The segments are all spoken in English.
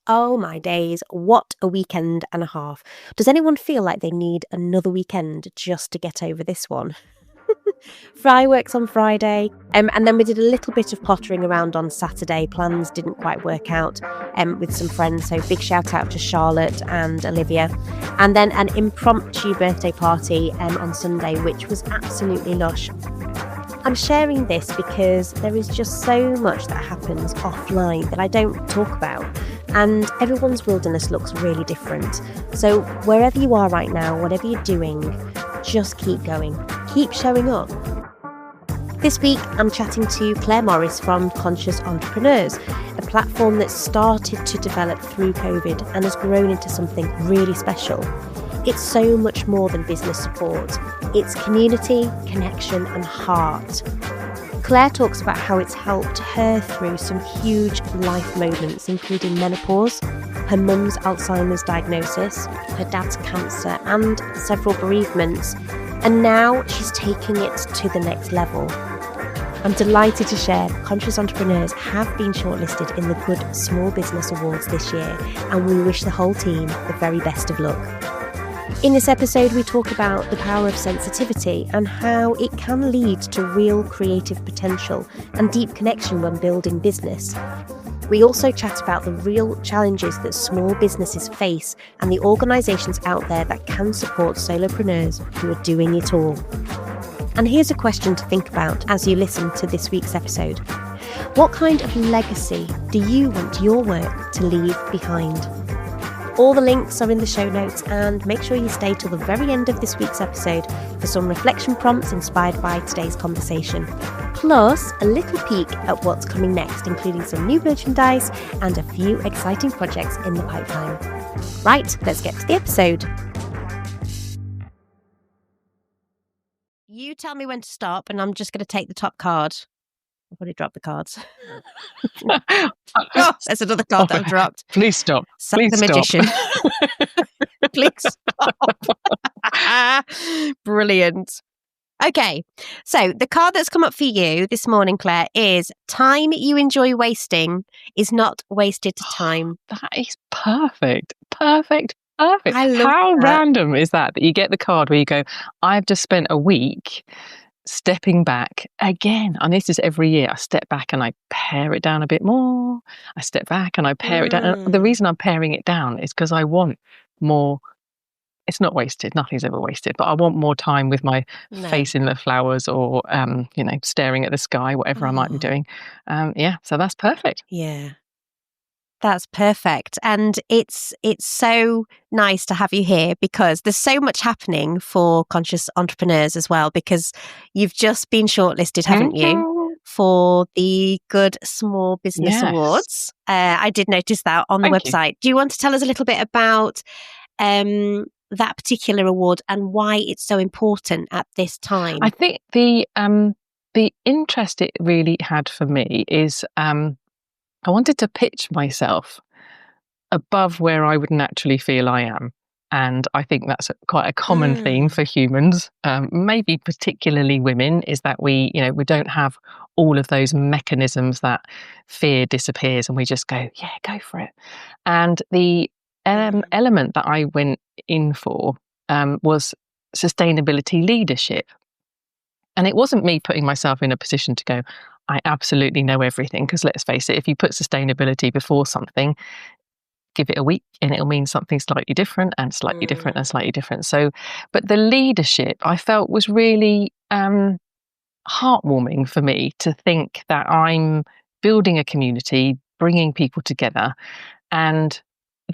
Oh my days, what a weekend and a half. Does anyone feel like they need another weekend just to get over this one? Fireworks on Friday, and then we did a little bit of pottering around on Saturday. Plans didn't quite work out with some friends, so big shout out to Charlotte and Olivia. And then an impromptu birthday party on Sunday, which was absolutely lush. I'm sharing this because there is just so much that happens offline that I don't talk about, and everyone's wilderness looks really different. So wherever you are right now, whatever you're doing, just keep going, keep showing up. This week, I'm chatting to Claire Morris from Conscious Entrepreneurs, a platform that started to develop through COVID and has grown into something really special. It's so much more than business support. It's community, connection, and heart. Claire talks about how it's helped her through some huge life moments, including menopause, her mum's Alzheimer's diagnosis, her dad's cancer, and several bereavements. And now she's taking it to the next level. I'm delighted to share Conscious Entrepreneurs have been shortlisted in the Good Small Business Awards this year, and we wish the whole team the very best of luck. In this episode, we talk about the power of sensitivity and how it can lead to real creative potential and deep connection when building business. We also chat about the real challenges that small businesses face and the organisations out there that can support solopreneurs who are doing it all. And here's a question to think about as you listen to this week's episode. What kind of legacy do you want your work to leave behind? All the links are in the show notes, and make sure you stay till the very end of this week's episode for some reflection prompts inspired by today's conversation. Plus, a little peek at what's coming next, including some new merchandise and a few exciting projects in the pipeline. Right, let's get to the episode. You tell me when to stop, and I'm just going to take the top card. I've already dropped the cards. Oh, there's another card that I've dropped. Please stop. Sam the magician. Please stop. Brilliant. Okay, so the card that's come up for you this morning, Claire, is time you enjoy wasting is not wasted time. That is perfect. Perfect. Perfect. I love How that. random is that you get the card where you go, I've just spent a week stepping back again, and this is every year. I step back and I pare it down a bit more. I step back and I pare it down. And the reason I'm paring it down is because I want more. It's not wasted. Nothing's ever wasted, but I want more time with my face in the flowers, or staring at the sky, whatever I might be doing. So that's perfect. Yeah. That's perfect. And it's so nice to have you here because there's so much happening for Conscious Entrepreneurs as well, because you've just been shortlisted, haven't you, for the Good Small Business Awards. I did notice that on the website. Do you want to tell us a little bit about that particular award and why it's so important at this time? I think the interest it really had for me is I wanted to pitch myself above where I would naturally feel I am. And I think that's quite a common theme for humans, maybe particularly women, is that we don't have all of those mechanisms that fear disappears and we just go, yeah, go for it. And the element that I went in for was sustainability leadership. And it wasn't me putting myself in a position to go, I absolutely know everything, because let's face it, if you put sustainability before something, give it a week and it'll mean something slightly different and slightly different and slightly different. So, but the leadership I felt was really heartwarming for me to think that I'm building a community, bringing people together, and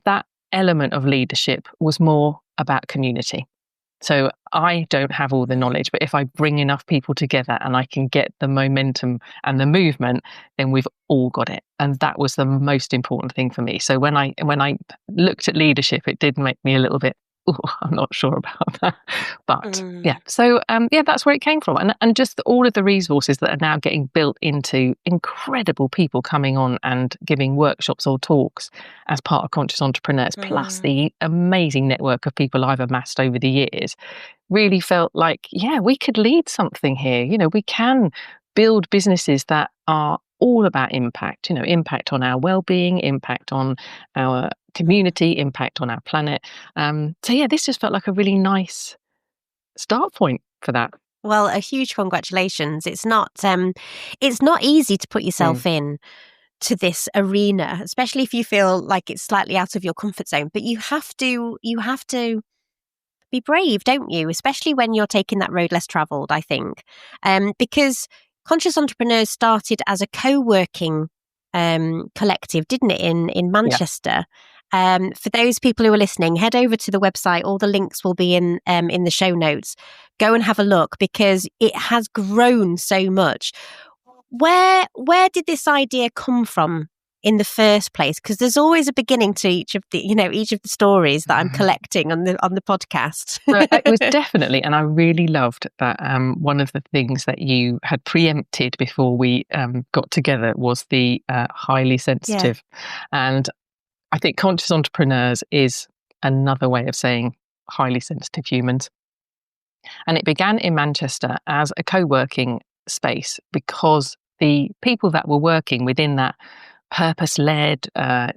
that element of leadership was more about community. So I don't have all the knowledge, but if I bring enough people together and I can get the momentum and the movement, then we've all got it. And that was the most important thing for me. So when I looked at leadership, it did make me a little bit, I'm not sure about that. But that's where it came from. And just all of the resources that are now getting built into incredible people coming on and giving workshops or talks as part of Conscious Entrepreneurs, plus the amazing network of people I've amassed over the years, really felt like, we could lead something here. We can build businesses that are all about impact, impact on our well-being, impact on our community, impact on our planet. So yeah, this just felt like a really nice start point for that. Well, a huge congratulations. It's not easy to put Mm. yourself in to this arena, especially if you feel like it's slightly out of your comfort zone. But you have to be brave, don't you? Especially when you're taking that road less travelled, I think. Because Conscious Entrepreneurs started as a co-working collective, didn't it, in Yeah. Manchester? For those people who are listening, head over to the website. All the links will be in the show notes. Go and have a look because it has grown so much. Where did this idea come from in the first place? Because there's always a beginning to each of the stories that I'm collecting on the podcast. So it was definitely, and I really loved that one of the things that you had preempted before we got together was the highly sensitive. And I think conscious entrepreneurs is another way of saying highly sensitive humans. And it began in Manchester as a co-working space because the people that were working within that purpose-led,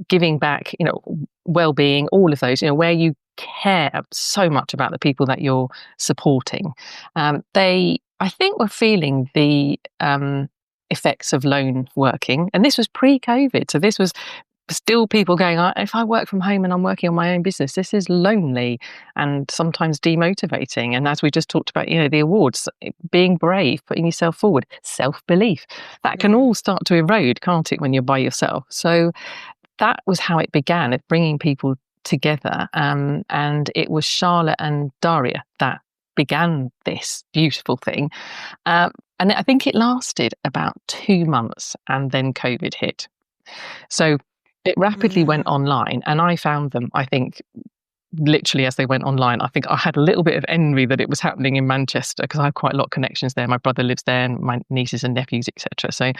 giving back, well-being, all of those, where you care so much about the people that you're supporting, they, I think, were feeling the effects of lone working. And this was pre-COVID. So this was still people going, if I work from home and I'm working on my own business, this is lonely and sometimes demotivating. And as we just talked about, the awards, being brave, putting yourself forward, self-belief, that can all start to erode, can't it, when you're by yourself? So that was how it began, at bringing people together. And it was Charlotte and Daria that began this beautiful thing. And I think it lasted about 2 months and then COVID hit. So it rapidly went online, and I found them, I think, literally as they went online. I think I had a little bit of envy that it was happening in Manchester because I have quite a lot of connections there. My brother lives there and my nieces and nephews, etc. So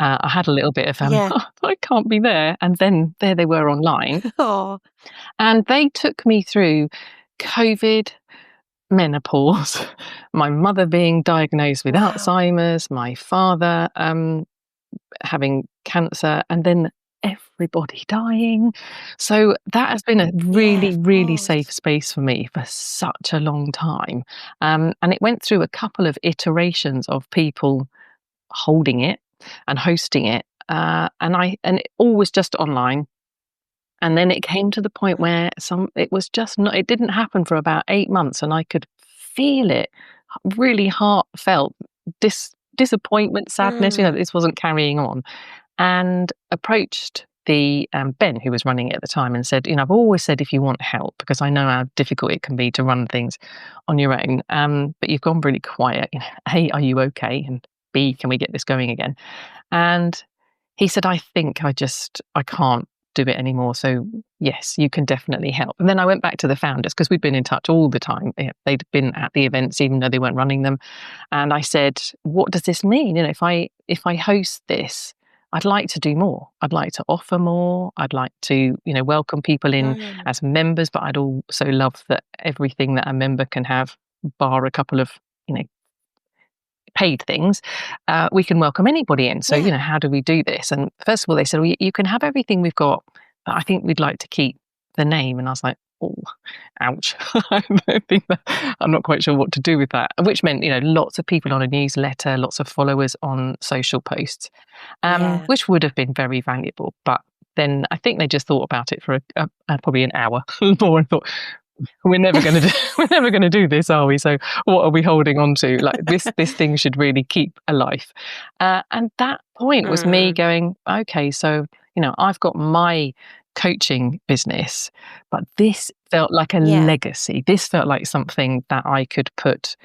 I had a little bit of, I can't be there. And then there they were online. Oh, And they took me through COVID, menopause, my mother being diagnosed with wow. Alzheimer's, my father having cancer, and then everybody dying. So that has been a Yeah, really, of really course. safe space for me for such a long time. And it went through a couple of iterations of people holding it and hosting it. And it all was just online. And then it came to the point where it was just not, it didn't happen for about 8 months, and I could feel it, really heartfelt disappointment, sadness, this wasn't carrying on, and approached the Ben, who was running it at the time, and said, I've always said if you want help, because I know how difficult it can be to run things on your own, but you've gone really quiet. A, are you okay? And B, can we get this going again? And he said, I think I can't do it anymore. So yes, you can definitely help. And then I went back to the founders because we'd been in touch all the time. They'd been at the events, even though they weren't running them. And I said, what does this mean? If I host this, I'd like to do more. I'd like to offer more. I'd like to, welcome people in as members, but I'd also love that everything that a member can have, bar a couple of, paid things, we can welcome anybody in. So, how do we do this? And first of all, they said, well, you can have everything we've got, but I think we'd like to keep the name. And I was like, oh, ouch. I'm not quite sure what to do with that. Which meant, lots of people on a newsletter, lots of followers on social posts, which would have been very valuable. But then I think they just thought about it for probably an hour more and thought, we're never going to do this, are we? So what are we holding on to? Like this thing should really keep alive. And that point was me going, okay, so, I've got my coaching business, but this felt like a legacy. This felt like something that I could put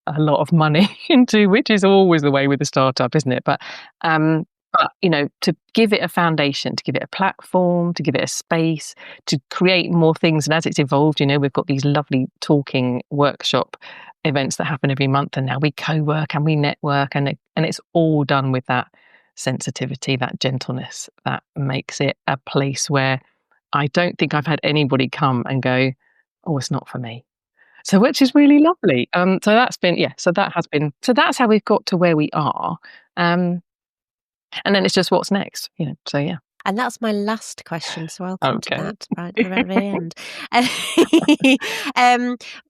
a lot of money into, which is always the way with a startup, isn't it? But to give it a foundation, to give it a platform, to give it a space, to create more things. And as it's evolved, we've got these lovely talking workshop events that happen every month, and now we co-work and we network, and it's all done with that sensitivity, that gentleness that makes it a place where I don't think I've had anybody come and go, oh, it's not for me. So, which is really lovely. So that's been, so that's how we've got to where we are. And then it's just what's next, so yeah. And that's my last question, so I'll come to Okay. that right at the very end.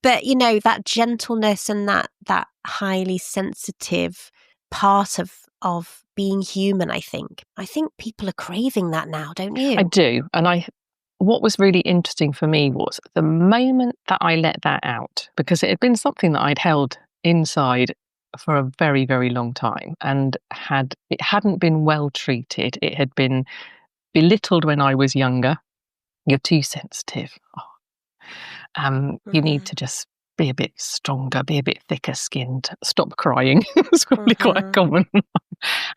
But that gentleness and that highly sensitive part of being human, I think people are craving that now, don't I you? do. And what was really interesting for me was the moment that I let that out, because it had been something that I'd held inside for a very, very long time, and it hadn't been well treated. It had been belittled when I was younger. You're too sensitive. You need Mhm. to just be a bit stronger, be a bit thicker skinned, stop crying. It's really quite Mhm. common.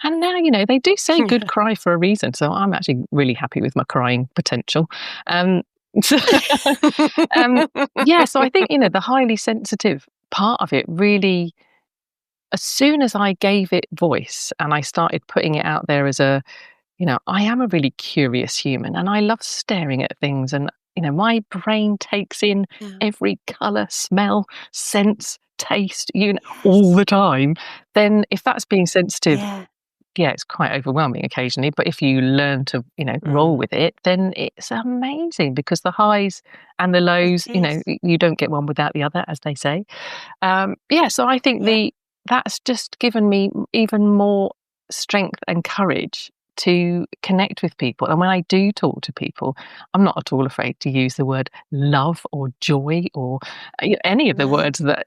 And now, they do say good Yeah. cry for a reason. So I'm actually really happy with my crying potential. So, um, yeah, so I think, the highly sensitive part of it really, as soon as I gave it voice and I started putting it out there as I am a really curious human and I love staring at things, and, my brain takes in Yeah. every colour, smell, sense, taste, all Yes. the time. Then if that's being sensitive, Yeah. yeah, it's quite overwhelming occasionally. But if you learn to, roll Mm. with it, then it's amazing, because the highs and the It lows, is. you don't get one without the other, as they say. Yeah, so I think Yeah. that's just given me even more strength and courage to connect with people. And when I do talk to people, I'm not at all afraid to use the word love or joy or any of the No. words that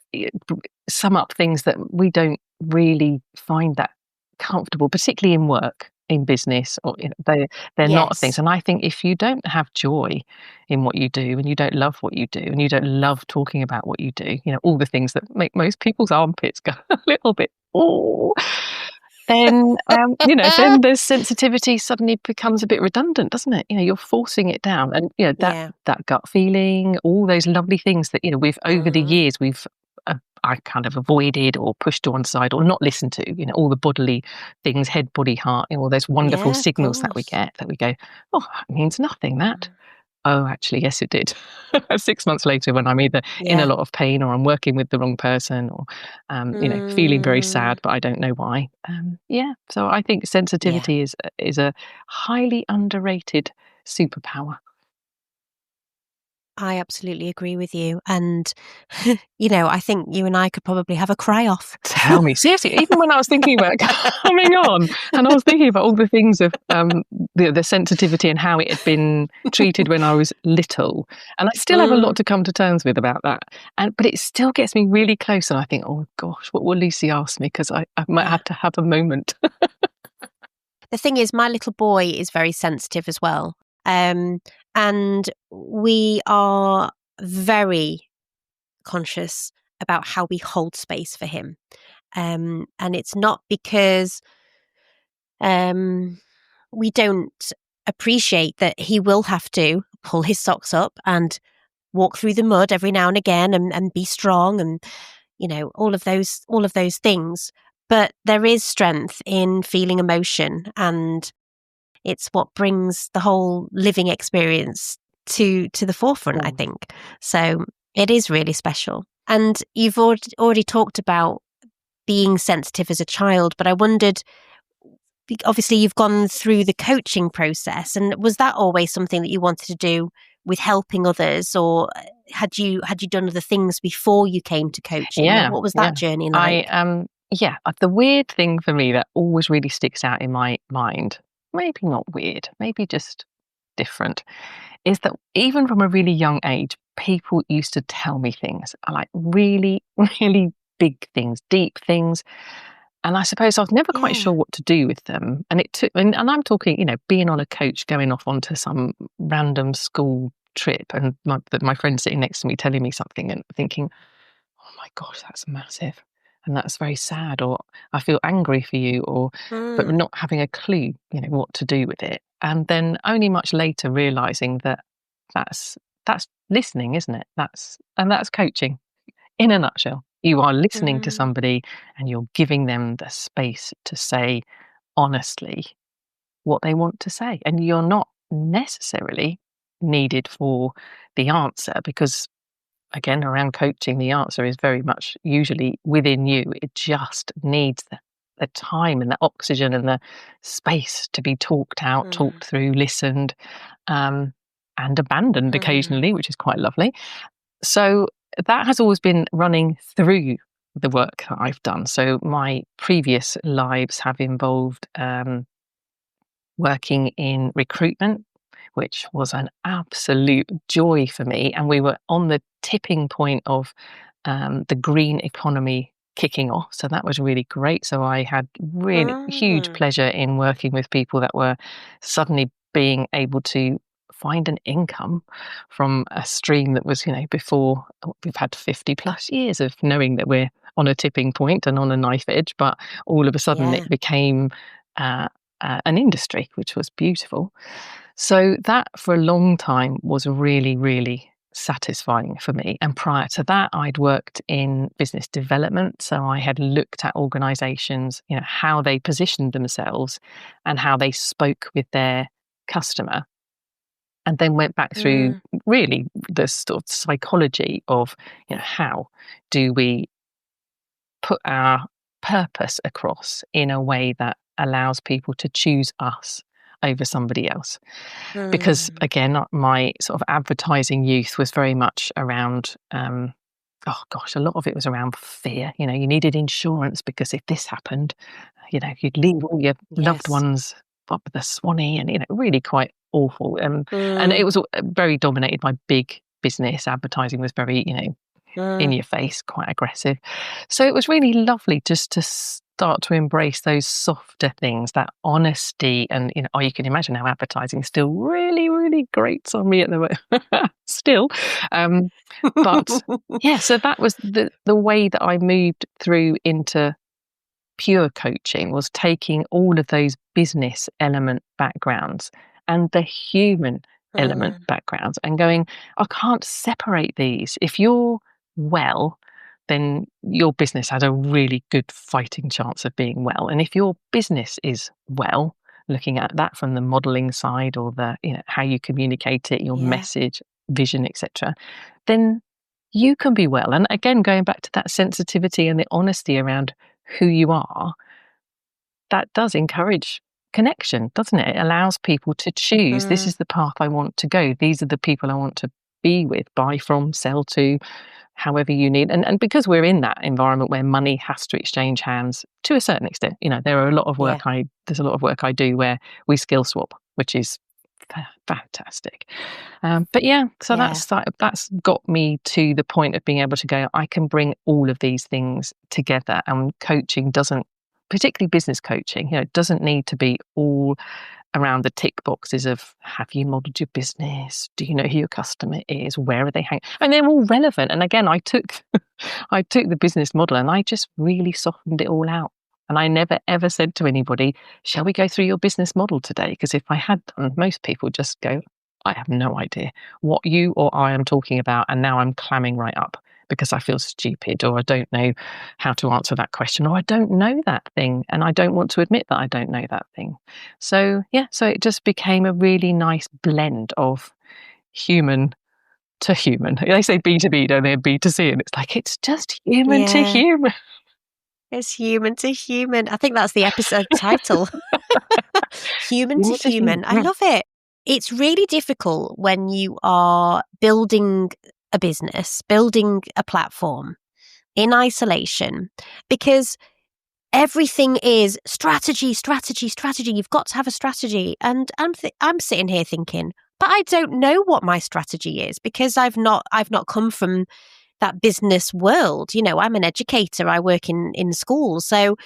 sum up things that we don't really find that comfortable, particularly in work, in business, or they're not things. Yes. And I think if you don't have joy in what you do, and you don't love what you do, and you don't love talking about what you do, all the things that make most people's armpits go a little bit, oh, then, then the sensitivity suddenly becomes a bit redundant, doesn't it? You're forcing it down, and, Yeah. that gut feeling, all those lovely things that, we've over the Mhm. years, I kind of avoided or pushed to one side or not listened to, all the bodily things, head, body, heart, all those wonderful Yeah, of signals that we course. get, that we go, oh, it means nothing, that. Mm. Oh, actually, yes, it did. 6 months later, when I'm either in a Yeah. lot of pain or I'm working with the wrong person, or, feeling very Mm. sad, but I don't know why. Yeah, so I think Yeah. sensitivity is a highly underrated superpower. I absolutely agree with you. And, I think you and I could probably have a cry off. Tell me, seriously, even when I was thinking about coming on, and I was thinking about all the things of the sensitivity and how it had been treated when I was little, and I still have a lot Mm, to come to terms with about that. But it still gets me really close, and I think, oh gosh, what will Lucy ask me? Because I might yeah. have to have a moment. The thing is, my little boy is very sensitive as well. Um, and we are very conscious about how we hold space for him. And it's not because um, we don't appreciate that he will have to pull his socks up and walk through the mud every now and again and be strong and all of those things, but there is strength in feeling emotion, and it's what brings the whole living experience to the forefront, I Mm. think. So it is really special. And you've already talked about being sensitive as a child, but I wondered, obviously you've gone through the coaching process, and was that always something that you wanted to do with helping others, or had you done other things before you came to coaching? Yeah, What was yeah. that journey I like? yeah, the weird thing for me that always really sticks out in my mind, maybe not weird, maybe just different, is that even from a really young age, people used to tell me things, like really, really big things, deep things. And I suppose I was never quite Yeah. sure what to do with them. And it took, and I'm talking, being on a coach, going off onto some random school trip, and my friend sitting next to me telling me something and thinking, oh my gosh, that's massive. And that's very sad, or I feel angry for you, or, but Mm, not having a clue, what to do with it. And then only much later realizing that that's, that's listening, isn't it? And that's coaching in a nutshell. You are listening to mm, somebody and you're giving them the space to say honestly what they want to say. And you're not necessarily needed for the answer, because again, around coaching, the answer is very much usually within you. It just needs the time and the oxygen and the space to be talked out, talked through, listened, and abandoned occasionally, which is quite lovely. So that has always been running through the work that I've done. So my previous lives have involved working in recruitment, which was an absolute joy for me. And we were on the tipping point of the green economy kicking off. So that was really great. So I had really huge pleasure in working with people that were suddenly being able to find an income from a stream that was, before we've had 50 plus years of knowing that we're on a tipping point and on a knife edge, but all of a sudden it became an industry, which was beautiful. So that for a long time was really, really satisfying for me. And prior to that, I'd worked in business development. So I had looked at organizations, how they positioned themselves and how they spoke with their customer. And then went back through really the sort of psychology of, how do we put our purpose across in a way that allows people to choose us over somebody else. Because again, my sort of advertising youth was very much around, a lot of it was around fear. You needed insurance because if this happened, you'd leave all your loved ones up with the Swanee and, really quite awful. And it was very dominated by big business. Advertising was very, in your face, quite aggressive. So it was really lovely just to start to embrace those softer things, that honesty. And, you can imagine how advertising still really, really grates on me at the moment. Still. But yeah, so that was the way that I moved through into pure coaching, was taking all of those business element backgrounds and the human element backgrounds and going, I can't separate these. If you're well, then your business has a really good fighting chance of being well. And if your business is well, looking at that from the modeling side or the, how you communicate it, your message, vision, etc., then you can be well. And again, going back to that sensitivity and the honesty around who you are, that does encourage connection, doesn't it? It allows people to choose, this is the path I want to go. These are the people I want to be with, buy from, sell to, however you need. And because we're in that environment where money has to exchange hands to a certain extent, there's a lot of work I do where we skill swap, which is fantastic. But that's got me to the point of being able to go, I can bring all of these things together. And coaching doesn't, particularly business coaching, it doesn't need to be all around the tick boxes of, have you modeled your business? Do you know who your customer is? Where are they hanging? And they're all relevant. And again, I took the business model and I just really softened it all out. And I never, ever said to anybody, shall we go through your business model today? Because if I had done, most people just go, I have no idea what you or I am talking about. And now I'm clamming right up because I feel stupid, or I don't know how to answer that question, or I don't know that thing. And I don't want to admit that I don't know that thing. So it just became a really nice blend of human to human. They say B to B, don't they? B to C. And it's like, it's just human to human. It's human to human. I think that's the episode title. Human to human. I love it. It's really difficult when you are building a business, building a platform in isolation, because everything is strategy. You've got to have a strategy. And I'm sitting here thinking, but I don't know what my strategy is because I've not come from that business world. I'm an educator. I work in schools. So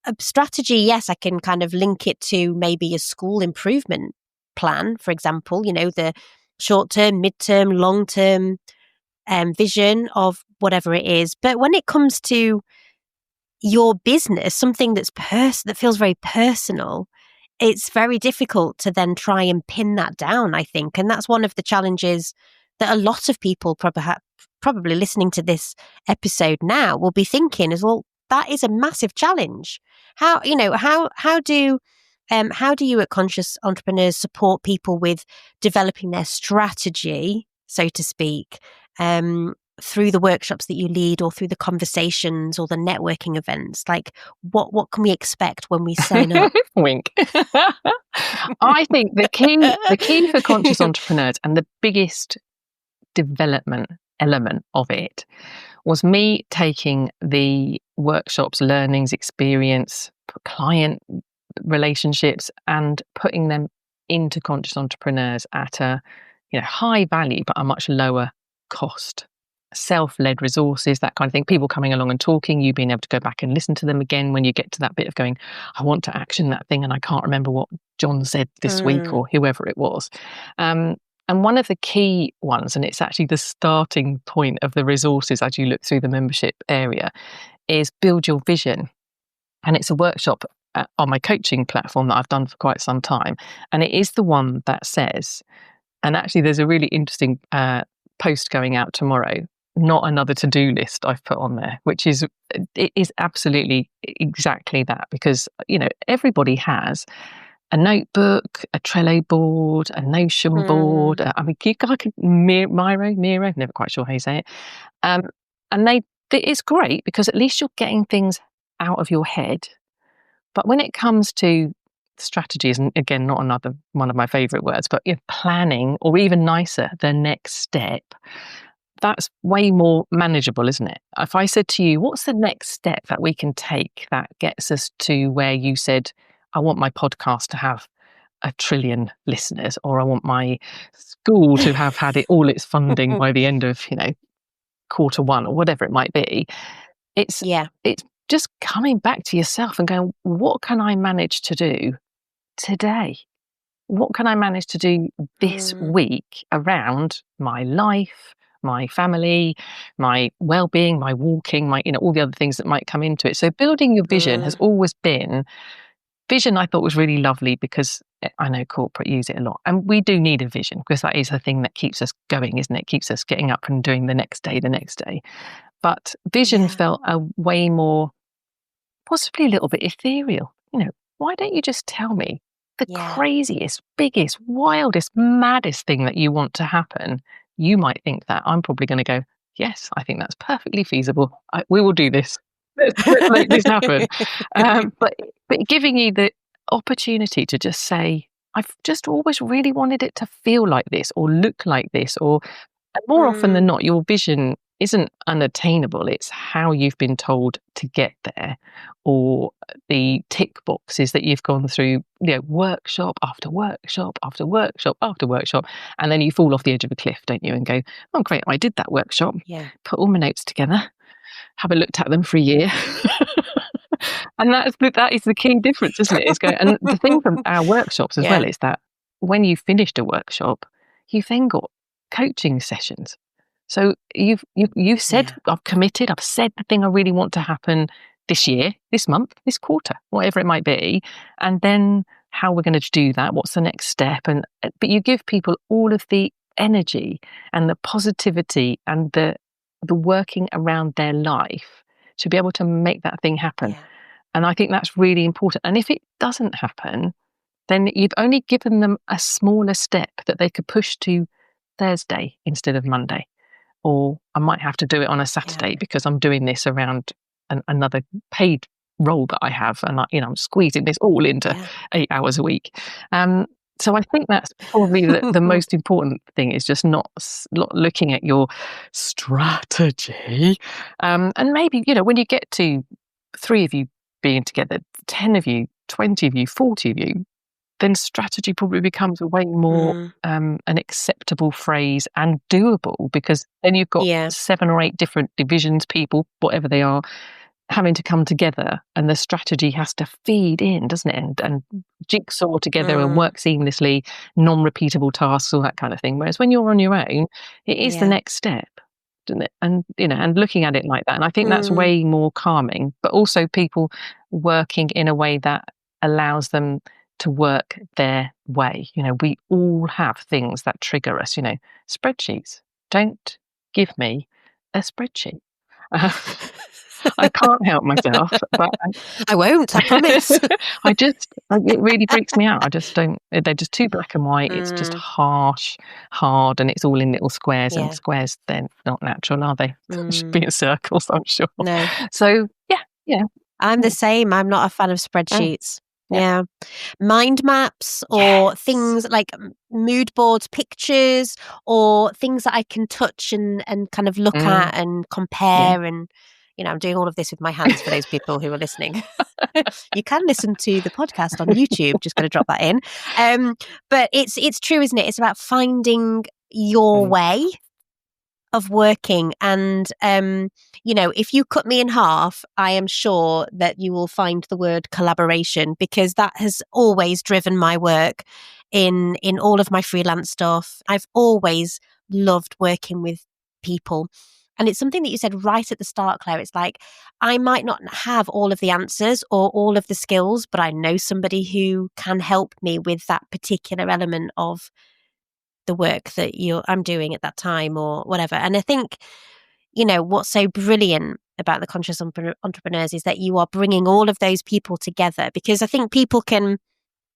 a strategy, yes, I can kind of link it to maybe a school improvement plan, for example, the short-term, mid-term, long-term vision of whatever it is. But when it comes to your business, something that feels very personal, it's very difficult to then try and pin that down, I think. And that's one of the challenges that a lot of people probably listening to this episode now will be thinking as well. That is a massive challenge. How do you at Conscious Entrepreneurs support people with developing their strategy, so to speak, through the workshops that you lead or through the conversations or the networking events? Like, what can we expect when we sign up? Wink. I think the key for conscious entrepreneurs, and the biggest development element of it, was me taking the workshops, learnings, experience, client relationships, and putting them into conscious entrepreneurs at a high value but a much lower cost. Self-led resources, that kind of thing, people coming along and talking, you being able to go back and listen to them again when you get to that bit of going, I want to action that thing and I can't remember what John said this week, or whoever it was. And one of the key ones, and it's actually the starting point of the resources as you look through the membership area, is Build Your Vision. And it's a workshop on my coaching platform that I've done for quite some time. And it is the one that says, and actually there's a really interesting post going out tomorrow, not another to-do list I've put on there, which is, it is absolutely exactly that, because, everybody has a notebook, a Trello board, a Notion board. I mean, Miro, never quite sure how you say it. And it's great because at least you're getting things out of your head. But when it comes to strategies, and again, not another one of my favorite words, but planning, or even nicer, the next step, that's way more manageable, isn't it? If I said to you, what's the next step that we can take that gets us to where you said, I want my podcast to have 1 trillion listeners, or I want my school to have had all its funding by the end of, Q1, or whatever it might be. It's just coming back to yourself and going, what can I manage to do today? What can I manage to do this week around my life, my family, my well-being, my walking, my all the other things that might come into it? So building your vision has always been. Vision, I thought, was really lovely because I know corporate use it a lot. And we do need a vision, because that is the thing that keeps us going, isn't it? Keeps us getting up and doing the next day. But vision felt a way more, possibly a little bit ethereal. Why don't you just tell me the craziest, biggest, wildest, maddest thing that you want to happen? You might think that. I'm probably going to go, yes, I think that's perfectly feasible. We will do this. Let's make this happen. But giving you the opportunity to just say, I've just always really wanted it to feel like this, or look like this, and more often than not, your vision isn't unattainable. It's how you've been told to get there, or the tick boxes that you've gone through, workshop after workshop after workshop after workshop, and then you fall off the edge of a cliff, don't you, and go, oh great, I did that workshop, put all my notes together, haven't looked at them for a year. And that is the key difference, isn't it? And the thing from our workshops as well is that when you've finished a workshop, you've then got coaching sessions. So you've said, I've committed, I've said the thing I really want to happen this year, this month, this quarter, whatever it might be. And then how we're going to do that, what's the next step? But you give people all of the energy and the positivity and the working around their life to be able to make that thing happen. And I think that's really important. And if it doesn't happen, then you've only given them a smaller step that they could push to Thursday instead of Monday. Or I might have to do it on a Saturday because I'm doing this around another paid role that I have. And I'm squeezing this all into 8 hours a week. So I think that's probably the most important thing, is just not looking at your strategy. And maybe, when you get to 3 of you being together, 10 of you, 20 of you, 40 of you, then strategy probably becomes a way more an acceptable phrase and doable, because then you've got 7 or 8 different divisions, people, whatever they are, having to come together, and the strategy has to feed in, doesn't it? And jigsaw together and work seamlessly, non-repeatable tasks, all that kind of thing. Whereas when you're on your own, it is the next step, isn't it? And and looking at it like that, and I think that's way more calming. But also people working in a way that allows them to work their way. We all have things that trigger us. Spreadsheets. Don't give me a spreadsheet. I can't help myself, but I won't, I promise. it really freaks me out. I just don't, they're just too black and white. It's just harsh, hard, and it's all in little squares, and Yeah. squares, they're not natural, are they? They should be Mm. in circles, I'm sure. No. So, yeah. I'm the same. I'm not a fan of Oh, spreadsheets. yeah. Yeah. Mind maps or Yes. things like mood boards, pictures, or things that I can touch and kind of look at and Yeah. compare. And, I'm doing all of this with my hands for those people who are listening. You can listen to the podcast on YouTube. Just going to drop that in. But it's true, isn't it? It's about finding your way of working. And, if you cut me in half, I am sure that you will find the word collaboration, because that has always driven my work in all of my freelance stuff. I've always loved working with people. And it's something that you said right at the start, Claire. It's like, I might not have all of the answers or all of the skills, but I know somebody who can help me with that particular element of the work that I'm doing at that time or whatever. And I think, what's so brilliant about the conscious entrepreneurs is that you are bringing all of those people together, because I think people can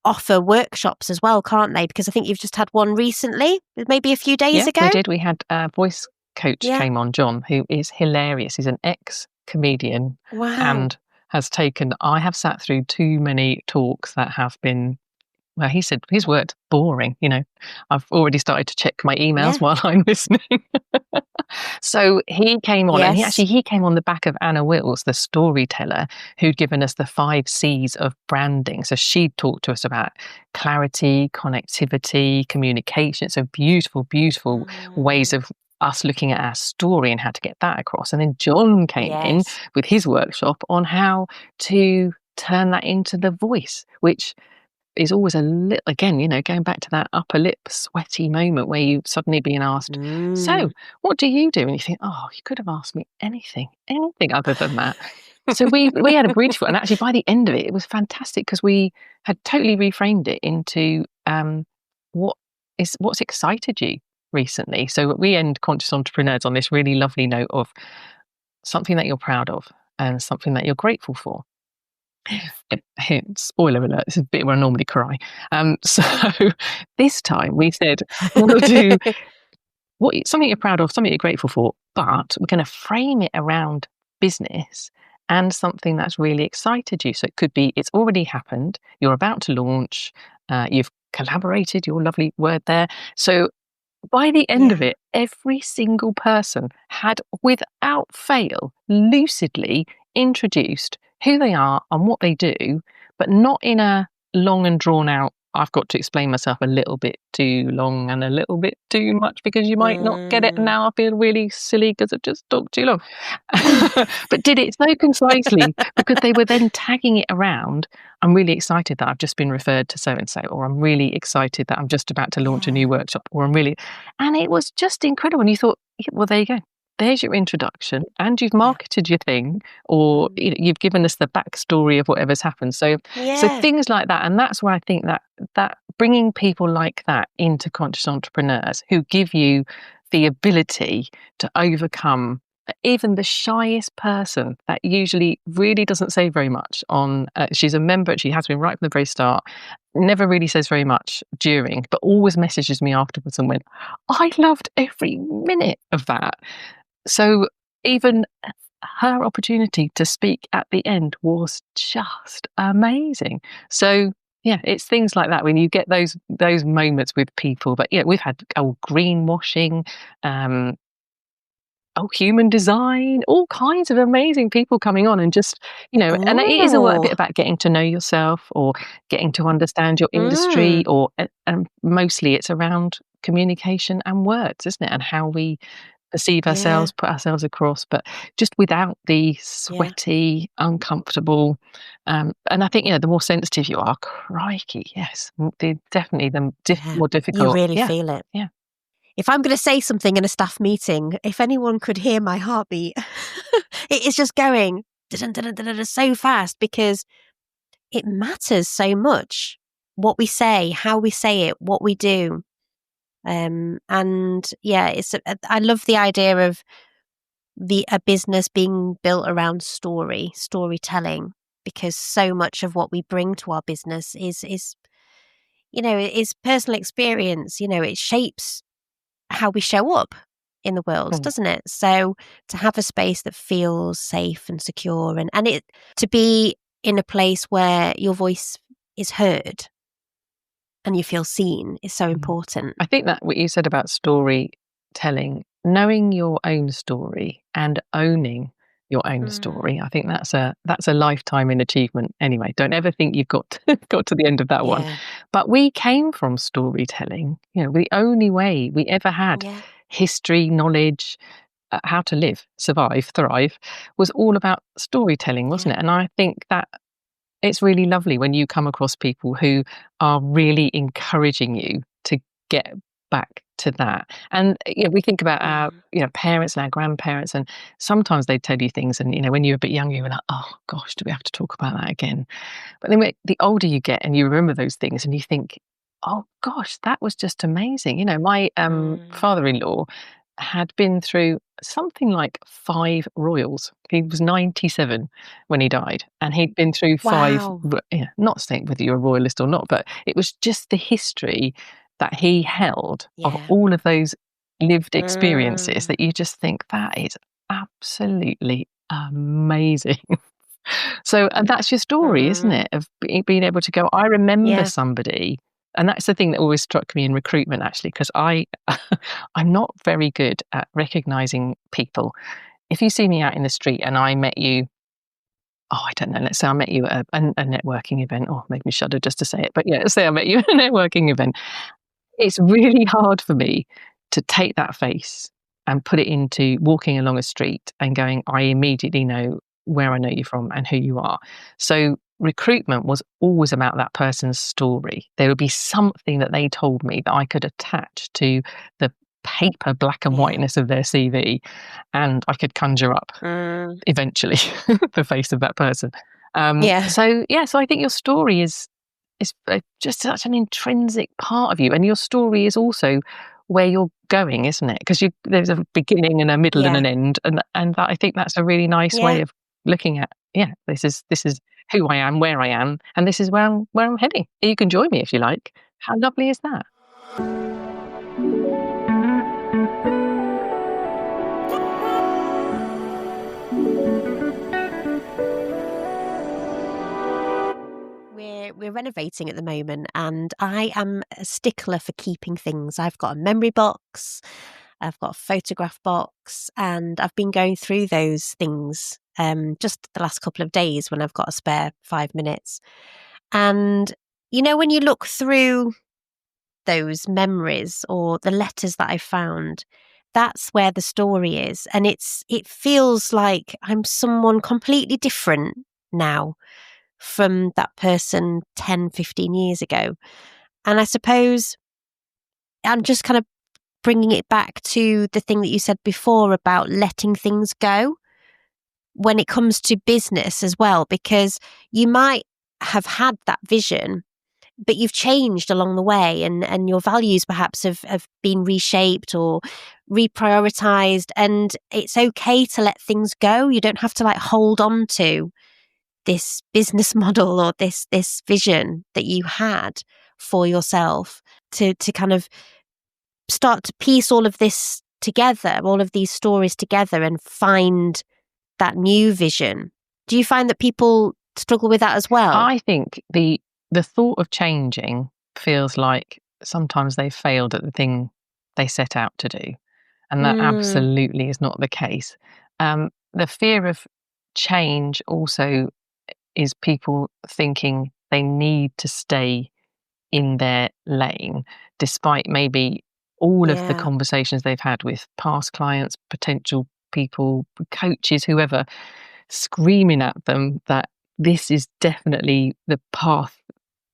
offer workshops as well, can't they? Because I think you've just had one recently, maybe a few days ago. We did. We had a voice coach came on, John, who is hilarious. He's an ex-comedian. Wow. And I have sat through too many talks that have been, well, he said his word, boring. I've already started to check my emails while I'm listening. So he came on, and he came on the back of Anna Wills, the storyteller, who'd given us the 5 C's of branding. So she talked to us about clarity, connectivity, communication. So beautiful ways of us looking at our story and how to get that across. And then John came in with his workshop on how to turn that into the voice, which is always a little, again, going back to that upper lip sweaty moment where you suddenly being asked, so what do you do? And you think, oh, you could have asked me anything other than that. So we had a brief, and actually by the end of it, it was fantastic, because we had totally reframed it into what's excited you recently. So we end Conscious Entrepreneurs on this really lovely note of something that you're proud of and something that you're grateful for. Spoiler alert, this is a bit where I normally cry. So this time we said we'll do something you're proud of, something you're grateful for, but we're going to frame it around business and something that's really excited you. So it could be it's already happened, you're about to launch, you've collaborated, your lovely word there. So by the end of it, every single person had, without fail, lucidly introduced who they are and what they do, but not in a long and drawn out, I've got to explain myself a little bit too long and a little bit too much because you might not get it. And now I feel really silly because I've just talked too long. But did it so concisely because they were then tagging it around. I'm really excited that I've just been referred to so-and-so, or I'm really excited that I'm just about to launch a new workshop, or and it was just incredible. And you thought, well, there you go. There's your introduction, and you've marketed your thing, or you've given us the backstory of whatever's happened. So things like that, and that's where I think that bringing people like that into conscious entrepreneurs who give you the ability to overcome even the shyest person that usually really doesn't say very much on. She's a member; she has been right from the very start. Never really says very much during, but always messages me afterwards and went, "I loved every minute of that." So even her opportunity to speak at the end was just amazing. So it's things like that when you get those moments with people. But we've had greenwashing, human design, all kinds of amazing people coming on and just, and it is a bit about getting to know yourself or getting to understand your industry, and mostly it's around communication and words, isn't it? And how we perceive ourselves, put ourselves across, but just without the sweaty, uncomfortable. And I think, the more sensitive you are, crikey, yes, definitely the more difficult. You really feel it. Yeah. If I'm going to say something in a staff meeting, if anyone could hear my heartbeat, it is just going so fast, because it matters so much what we say, how we say it, what we do. I love the idea of a business being built around storytelling, because so much of what we bring to our business is is personal experience. It shapes how we show up in the world, Mm. doesn't it? So to have a space that feels safe and secure, and it to be in a place where your voice is heard and you feel seen is so important. I think that what you said about storytelling, knowing your own story and owning your own Mm, story, I think that's a lifetime in achievement anyway. Don't ever think you've got to the end of that one. yeah, But we came from storytelling. The only way we ever had yeah, history, knowledge, how to live, survive, thrive was all about storytelling, yeah. wasn't it? And I think that it's really lovely when you come across people who are really encouraging you to get back to that. And we think about our Mm, parents and our grandparents, and sometimes they tell you things, and when you're a bit younger, you're like, oh gosh, do we have to talk about that again? But then the older you get, and you remember those things, and you think, oh gosh, that was just amazing. My mm. father-in-law had been through something like 5 royals. He was 97 when he died, and he'd been through 5 Wow. not saying whether you're a royalist or not, but it was just the history that he held of Yeah. all of those lived experiences Mm, that you just think, that is absolutely amazing. So, and that's your story, isn't mm. it? Of being able to go, I remember Yeah. somebody. And that's the thing that always struck me in recruitment, actually, because I'm not very good at recognizing people. If you see me out in the street and I met you, oh, I don't know, let's say I met you at a networking event, oh, made me shudder just to say it. But yeah, let's say I met you at a networking event. It's really hard for me to take that face and put it into walking along a street and going, I immediately know where I know you from and who you are. So recruitment was always about that person's story. There would be something that they told me that I could attach to the paper black and Yeah. whiteness of their CV, and I could conjure up Mm, eventually the face of that person. yeah. So I think your story is just such an intrinsic part of you, and your story is also where you're going, isn't it? Because there's a beginning and a middle and Yeah. an end, and that, I think that's a really nice Yeah. way of looking at. Yeah, this is who I am, where I am, and this is where I'm heading. You can join me if you like. How lovely is that? We're renovating at the moment, and I am a stickler for keeping things. I've got a memory box, I've got a photograph box, and I've been going through those things just the last couple of days when I've got a spare 5 minutes. And when you look through those memories or the letters that I found, that's where the story is. And it feels like I'm someone completely different now from that person 10, 15 years ago. And I suppose I'm just kind of bringing it back to the thing that you said before about letting things go when it comes to business as well, because you might have had that vision, but you've changed along the way, and your values perhaps have been reshaped or reprioritized, and it's okay to let things go. You don't have to hold on to this business model or this vision that you had for yourself, to kind of start to piece all of this together, all of these stories together, and find that new vision. Do you find that people struggle with that as well? I think the thought of changing feels like sometimes they failed at the thing they set out to do, and that Mm, absolutely is not the case. The fear of change also is people thinking they need to stay in their lane, despite maybe all of the yeah. conversations they've had with past clients, potential people, coaches, whoever, screaming at them that this is definitely the path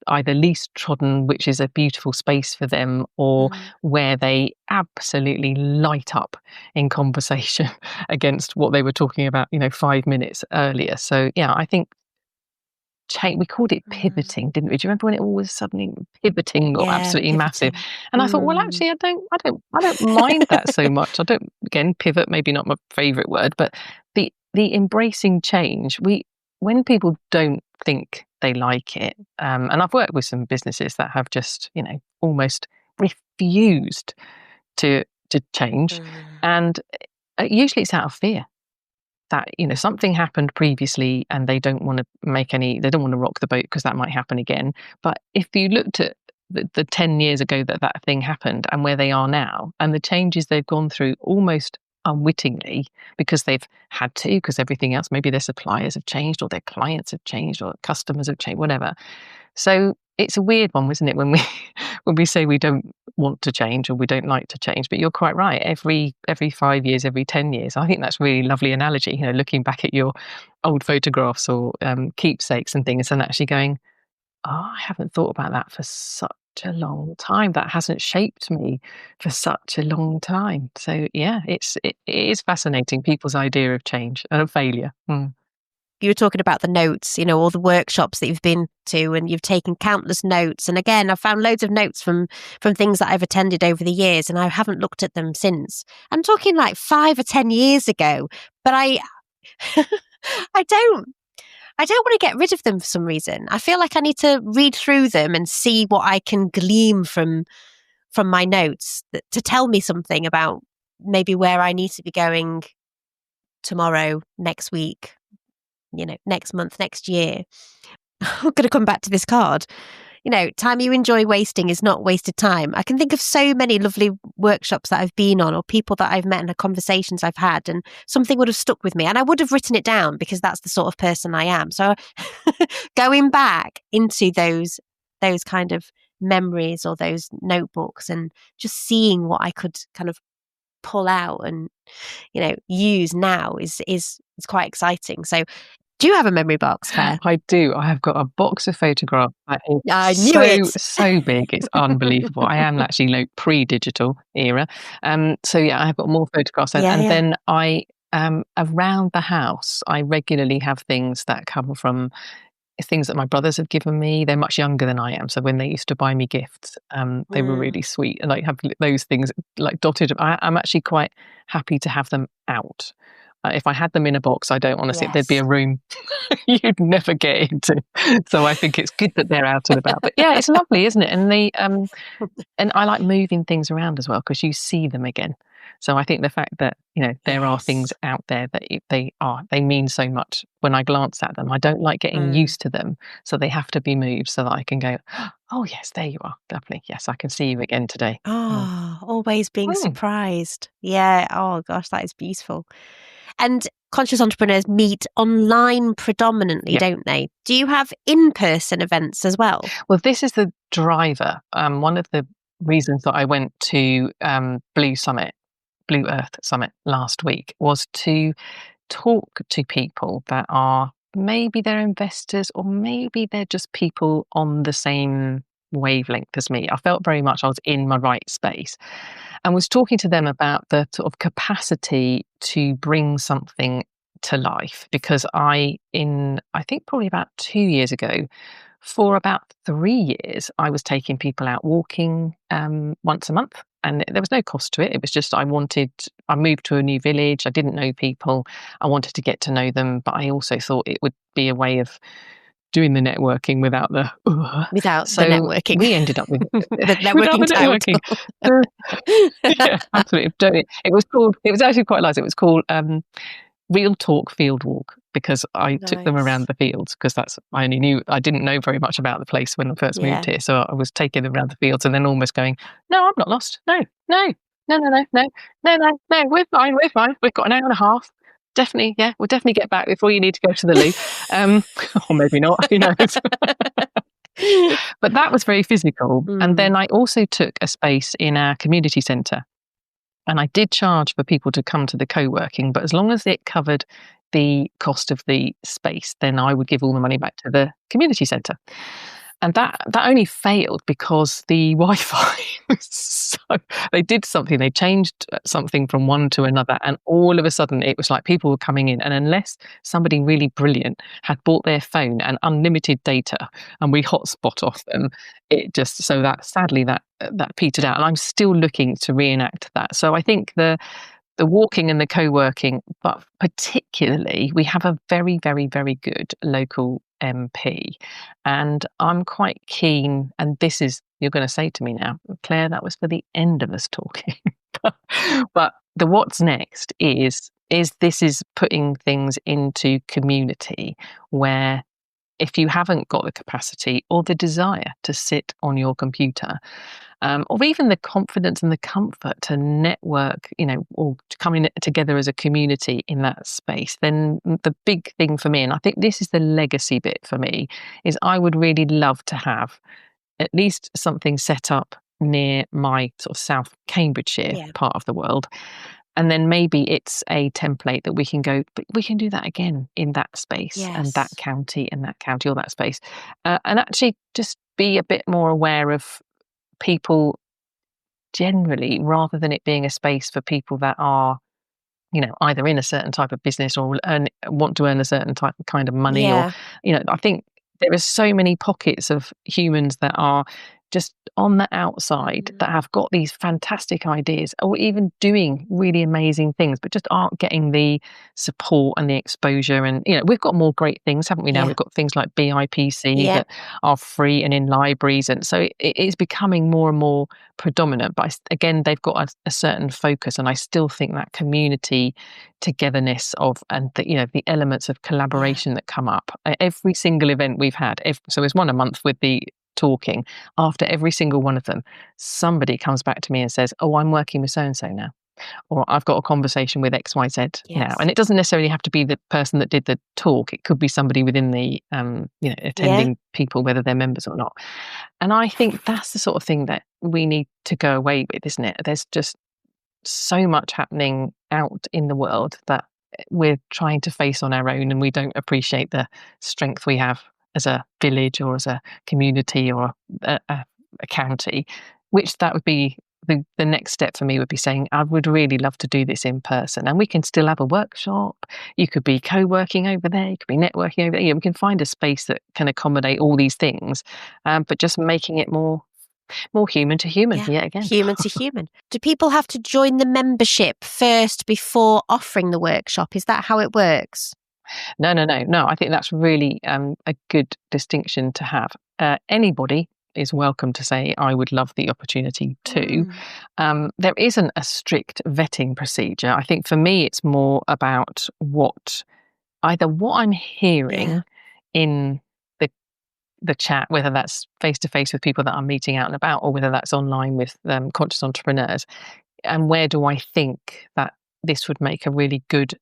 either least trodden, which is a beautiful space for them, or Mm, where they absolutely light up in conversation against what they were talking about, 5 minutes earlier. So, yeah, I think change. We called it pivoting, didn't we? Do you remember when it all was suddenly pivoting or Yeah, absolutely massive? pivoting. And I thought, well, actually, I don't mind that so much. I don't, again, pivot, maybe not my favorite word, but the embracing change. When people don't think they like it, and I've worked with some businesses that have just, almost refused to change, and usually it's out of fear that something happened previously and they don't want to rock the boat because that might happen again. But if you looked at the 10 years ago that thing happened and where they are now and the changes they've gone through almost unwittingly because they've had to, because everything else, maybe their suppliers have changed or their clients have changed or customers have changed, whatever. So it's a weird one, isn't it, when we when we say we don't want to change or we don't like to change. But you're quite right. Every 5 years, every 10 years, I think that's a really lovely analogy. Looking back at your old photographs or keepsakes and things, and actually going, "Oh, I haven't thought about that for such a long time. That hasn't shaped me for such a long time." So yeah, it is fascinating, people's idea of change and of failure. Mm. You were talking about the notes, all the workshops that you've been to, and you've taken countless notes. And again, I've found loads of notes from things that I've attended over the years, and I haven't looked at them since. I'm talking like 5 or 10 years ago, but I I don't want to get rid of them for some reason. I feel like I need to read through them and see what I can glean from my notes to tell me something about maybe where I need to be going tomorrow, next week, next month, next year. I'm going to come back to this card. Time you enjoy wasting is not wasted time. I can think of so many lovely workshops that I've been on or people that I've met and the conversations I've had, and something would have stuck with me and I would have written it down because that's the sort of person I am. So going back into those kind of memories or those notebooks and just seeing what I could kind of pull out and use now is quite exciting. So do you have a memory box, Claire? I do. I have got a box of photographs that I is knew it. so big. It's unbelievable. I am actually pre-digital era. So yeah, I have got more photographs. And then I, around the house, I regularly have things that come from things that my brothers have given me. They're much younger than I am. So when they used to buy me gifts, they were really sweet. And I have those things like dotted. I'm actually quite happy to have them out. If I had them in a box, I don't want to sit. There'd be a room you'd never get into. So I think it's good that they're out and about. But yeah, it's lovely, isn't it? And and I like moving things around as well because you see them again. So I think the fact that there are things out there that they mean so much. When I glance at them, I don't like getting used to them, so they have to be moved so that I can go, oh yes, there you are, lovely. Yes, I can see you again today. Oh, always being surprised. Yeah. Oh gosh, that is beautiful. And conscious entrepreneurs meet online predominantly, don't they? Do you have in-person events as well? Well, this is the driver. One of the reasons that I went to Blue Earth Summit last week was to talk to people that are maybe they're investors or maybe they're just people on the same wavelength as me. I felt very much I was in my right space and was talking to them about the sort of capacity to bring something to life, because I think probably about 2 years ago, for about 3 years, I was taking people out walking once a month, and there was no cost to it. It was just I moved to a new village. I didn't know people. I wanted to get to know them, but I also thought it would be a way of doing the networking without the networking. We ended up with the networking. Yeah, absolutely. It was actually quite nice. It was called Real Talk Field Walk, because I took them around the fields, because I didn't know very much about the place when I first moved here. So I was taking them around the fields and then almost going, no, I'm not lost. No, we're fine. We've got an hour and a half. Definitely, yeah, we'll definitely get back before you need to go to the loo. Or maybe not, who knows. But that was very physical. And then I also took a space in our community centre. And I did charge for people to come to the co-working, but as long as it covered the cost of the space, then I would give all the money back to the community centre. And that only failed because the Wi-Fi was so, they did something, they changed something from one to another, and all of a sudden it was like people were coming in, and unless somebody really brilliant had bought their phone and unlimited data and we hotspot off them, it just, so that sadly that petered out, and I'm still looking to reenact that. So I think the walking and the co-working, but particularly we have a very, very, very good local MP, and I'm quite keen, and this is, you're going to say to me now, Claire, that was for the end of us talking. But the what's next is this is putting things into community where if you haven't got the capacity or the desire to sit on your computer, or even the confidence and the comfort to network, or to come in together as a community in that space, then the big thing for me, and I think this is the legacy bit for me, is I would really love to have at least something set up near my sort of South Cambridgeshire Yeah. part of the world. And then maybe it's a template that we can go, but we can do that again in that space and that Yes. county and that county or that space. And actually just be a bit more aware of people generally, rather than it being a space for people that are, either in a certain type of business or want to earn a certain kind of money, or, Yeah. I think there are so many pockets of humans that are just on the outside that have got these fantastic ideas or even doing really amazing things, but just aren't getting the support and the exposure. And, we've got more great things, haven't we now? Yeah. We've got things like BIPC Yeah. that are free and in libraries. And so it is becoming more and more predominant. But again, they've got a certain focus. And I still think that community togetherness and the elements of Yeah. collaboration that come up. Every single event we've had, so there's one a month with the talking, after every single one of them, somebody comes back to me and says, "Oh, I'm working with so and so now," or "I've got a conversation with XYZ now." Yes. And it doesn't necessarily have to be the person that did the talk. It could be somebody within the Yeah. attending people, whether they're members or not. And I think that's the sort of thing that we need to go away with, isn't it? There's just so much happening out in the world that we're trying to face on our own, and we don't appreciate the strength we have as a village or as a community or a county, which that would be the next step for me, would be saying, I would really love to do this in person, and we can still have a workshop. You could be co-working over there, you could be networking over there. We can find a space that can accommodate all these things, but just making it more human to human Yeah. yet again. Human to human. Do people have to join the membership first before offering the workshop? Is that how it works? No, no, no, no. I think that's really a good distinction to have. Anybody is welcome to say, I would love the opportunity too. There isn't a strict vetting procedure. I think for me, it's more about what I'm Yeah. hearing in the chat, whether that's face to face with people that I'm meeting out and about, or whether that's online with conscious entrepreneurs. And where do I think that this would make a really good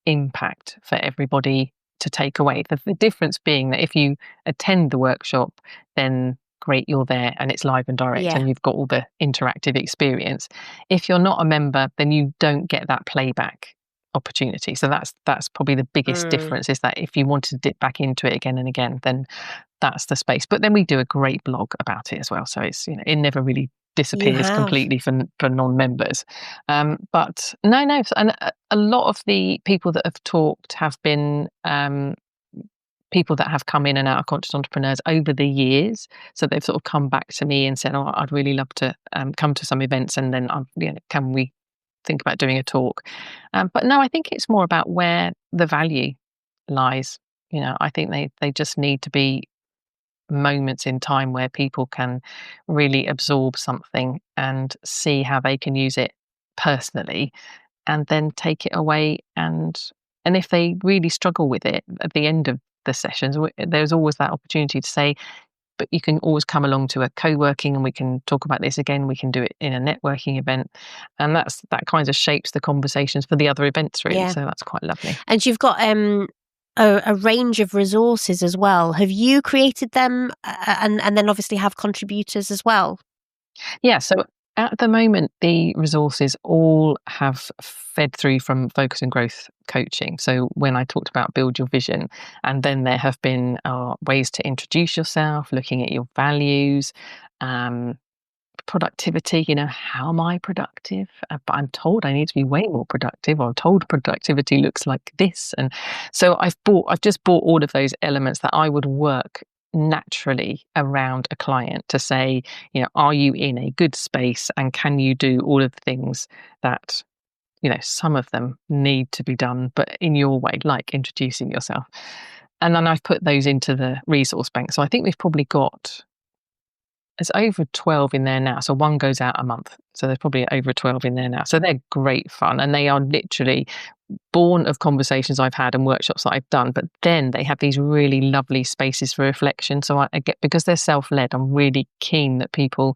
impact for everybody to take away? The difference being that if you attend the workshop, then great, you're there and it's live and direct Yeah. and you've got all the interactive experience. If you're not a member, then you don't get that playback opportunity. So that's probably the biggest difference, is that if you want to dip back into it again and again, then that's the space. But then we do a great blog about it as well. So it's, it never really You disappears have. completely for non-members. But no, and a lot of the people that have talked have been people that have come in and out of conscious entrepreneurs over the years. So they've sort of come back to me and said, "Oh, I'd really love to come to some events, and then can we think about doing a talk?" But no, I think it's more about where the value lies. I think they just need to be moments in time where people can really absorb something and see how they can use it personally, and then take it away. And if they really struggle with it at the end of the sessions, there's always that opportunity to say, but you can always come along to a co-working and we can talk about this again. We can do it in a networking event, and that kind of shapes the conversations for the other events, really. Yeah. So that's quite lovely. And you've got a range of resources as well. Have you created them and then obviously have contributors as well? Yeah, so At the moment, the resources all have fed through from focus and growth coaching. So when I talked about build your vision, and then there have been ways to introduce yourself, looking at your values, um, productivity. How am I productive? But I'm told I need to be way more productive, or I'm told productivity looks like this. And so I've just bought all of those elements that I would work naturally around a client to say, are you in a good space, and can you do all of the things that, some of them need to be done, but in your way, like introducing yourself. And then I've put those into the resource bank. So I think we've probably got, it's over 12 in there now. So one goes out a month. So there's probably over 12 in there now. So they're great fun. And they are literally born of conversations I've had and workshops that I've done. But then they have these really lovely spaces for reflection. So I get, because they're self-led, I'm really keen that people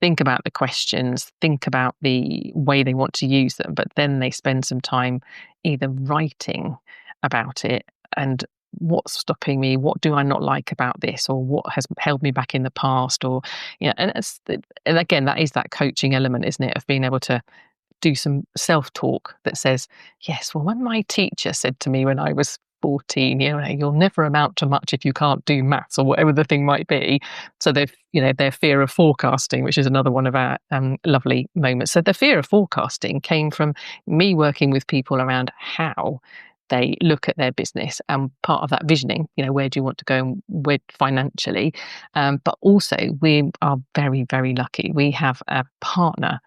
think about the questions, think about the way they want to use them, but then they spend some time either writing about it and what's stopping me, what do I not like about this, or what has held me back in the past, or and again, that is that coaching element, isn't it, of being able to do some self-talk that says, yes, well, when my teacher said to me when I was 14, you'll never amount to much if you can't do maths, or whatever the thing might be. So their fear of forecasting, which is another one of our lovely moments. So the fear of forecasting came from me working with people around how they look at their business, and part of that visioning, where do you want to go and where financially, but also we are very, very lucky. We have a partner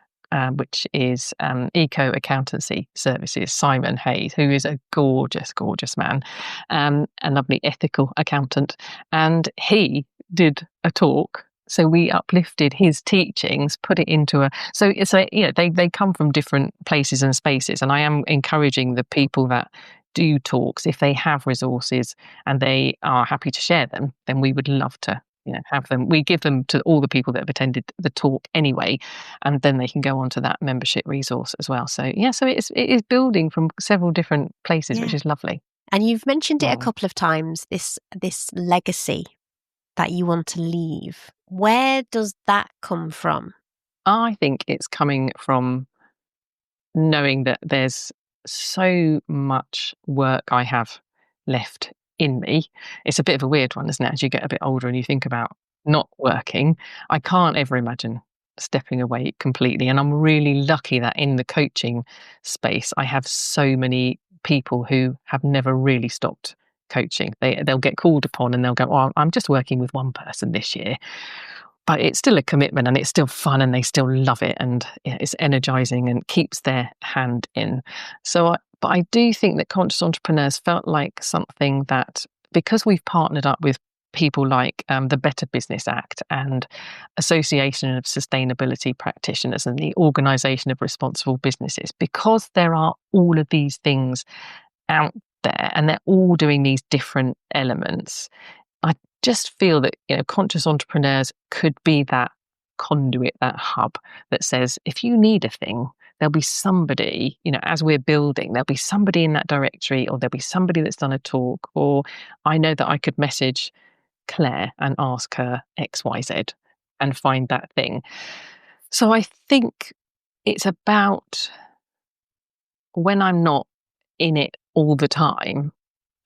which is Eco Accountancy Services, Simon Hayes, who is a gorgeous, gorgeous man, a lovely ethical accountant. And he did a talk. So we uplifted his teachings, put it into they come from different places and spaces. And I am encouraging the people that do talks, if they have resources and they are happy to share them, then we would love to have them. We give them to all the people that have attended the talk anyway, and then they can go on to that membership resource as well. So so it is building from several different places, which is lovely. And you've mentioned it a couple of times, this legacy that you want to leave. Where does that come from? I think it's coming from knowing that there's so much work I have left in me. It's a bit of a weird one, isn't it? As you get a bit older and you think about not working, I can't ever imagine stepping away completely. And I'm really lucky that in the coaching space, I have so many people who have never really stopped coaching. They'll get called upon and they'll go, "Oh, I'm just working with one person this year." But it's still a commitment and it's still fun and they still love it, and it's energizing and keeps their hand in. But I do think that Conscious Entrepreneurs felt like something that, because we've partnered up with people like the Better Business Act and Association of Sustainability Practitioners and the Organisation of Responsible Businesses, because there are all of these things out there and they're all doing these different elements, I just feel that conscious entrepreneurs could be that conduit, that hub that says, if you need a thing, there'll be somebody, as we're building, there'll be somebody in that directory, or there'll be somebody that's done a talk, or I know that I could message Claire and ask her XYZ and find that thing. So I think it's about, when I'm not in it all the time,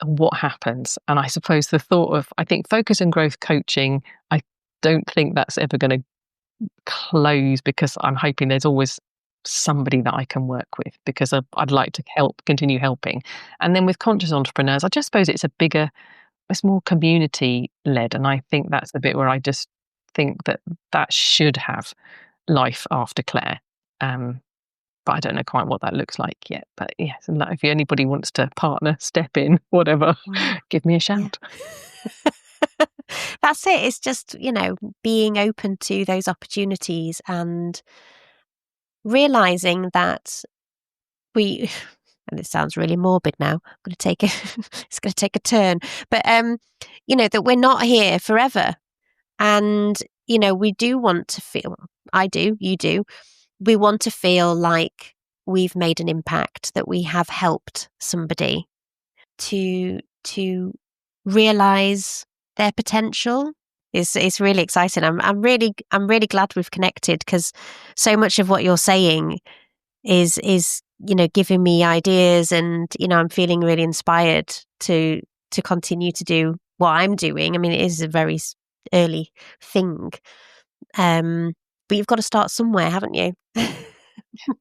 what happens. And I suppose the thought of, I think focus and growth coaching, I don't think that's ever going to close, because I'm hoping there's always somebody that I can work with, because I'd like to continue helping. And then with conscious entrepreneurs, I just suppose it's more community led. And I think that's the bit where I just think that should have life after Claire. But I don't know quite what that looks like yet. But yes, and if anybody wants to partner, step in, whatever, give me a shout. Yeah. That's it. It's just, being open to those opportunities and realizing that and it sounds really morbid now. It's going to take a turn, but that we're not here forever, and we do want to feel. I do. You do. We want to feel like we've made an impact, that we have helped somebody to realize their potential, It's really exciting. I'm really glad we've connected, because so much of what you're saying is giving me ideas, and I'm feeling really inspired to continue to do what I'm doing. I mean, it is a very early thing, but you've got to start somewhere, haven't you?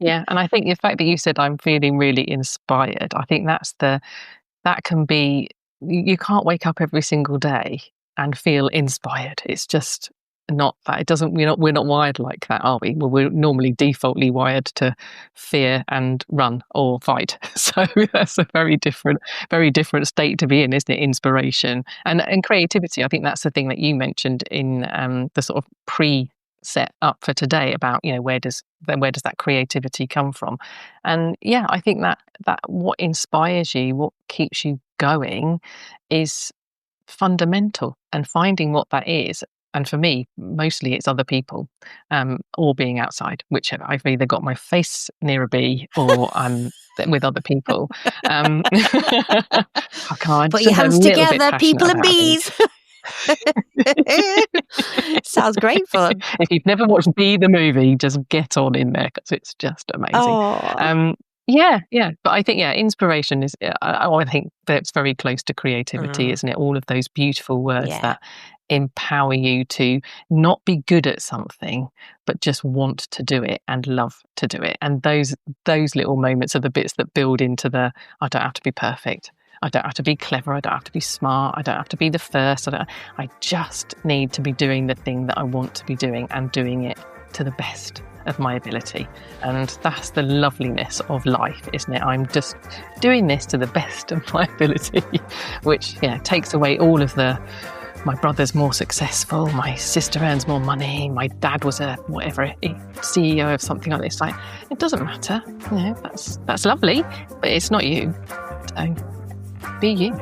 Yeah, and I think the fact that you said I'm feeling really inspired, I think that can be, you can't wake up every single day and feel inspired. It's just not that. It doesn't. We're not wired like that, are we? Well, we're normally defaultly wired to fear and run or fight. So that's a very different state to be in, isn't it? Inspiration and creativity. I think that's the thing that you mentioned in the sort of set up for today about, where does that creativity come from? And yeah, I think that what inspires you, what keeps you going, is fundamental, and finding what that is. And for me, mostly it's other people, or being outside, which I've either got my face near a bee or I'm with other people. I can't Put your hands together, people and bees. Sounds great fun. If you've never watched Bee the movie, just get on in there, because it's just amazing. Yeah. But I think, inspiration is, I think that's very close to creativity, isn't it? All of those beautiful words that empower you to not be good at something, but just want to do it and love to do it. And those little moments are the bits that build into the, I don't have to be perfect. I don't have to be clever. I don't have to be smart. I don't have to be the first. I just need to be doing the thing that I want to be doing, and doing it to the best of my ability. And that's the loveliness of life, isn't it? I'm just doing this to the best of my ability, which takes away all of the, my brother's more successful, my sister earns more money, my dad was a CEO of something like this. Like, it doesn't matter. That's lovely, but it's not you. So be you.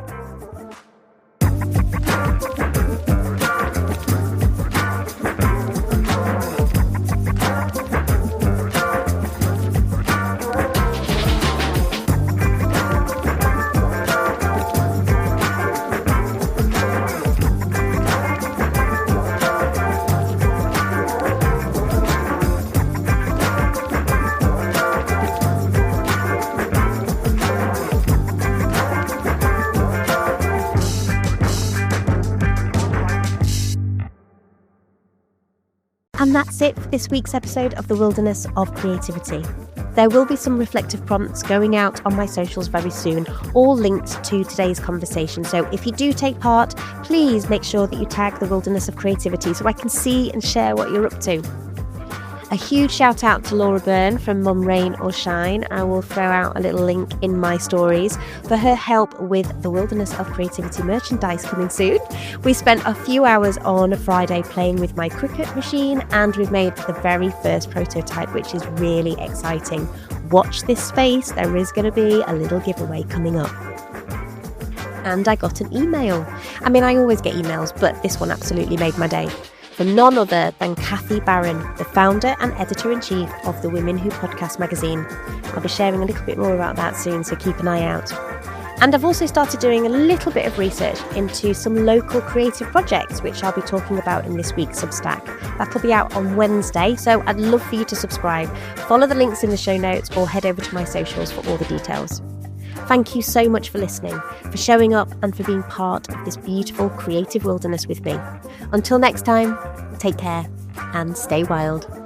And that's it for this week's episode of The Wilderness of Creativity. There will be some reflective prompts going out on my socials very soon, all linked to today's conversation. So if you do take part, please make sure that you tag The Wilderness of Creativity so I can see and share what you're up to. A huge shout out to Laura Byrne from Mum Rain or Shine. I will throw out a little link in my stories for her help with the Wilderness of Creativity merchandise coming soon. We spent a few hours on Friday playing with my Cricut machine, and we've made the very first prototype, which is really exciting. Watch this space, there is going to be a little giveaway coming up. And I got an email. I mean, I always get emails, but this one absolutely made my day. From none other than Kathy Barron, the founder and editor-in-chief of the Women Who Podcast magazine. I'll be sharing a little bit more about that soon, so keep an eye out. And I've also started doing a little bit of research into some local creative projects, which I'll be talking about in this week's Substack. That'll be out on Wednesday, so I'd love for you to subscribe. Follow the links in the show notes or head over to my socials for all the details. Thank you so much for listening, for showing up, and for being part of this beautiful creative wilderness with me. Until next time, take care and stay wild.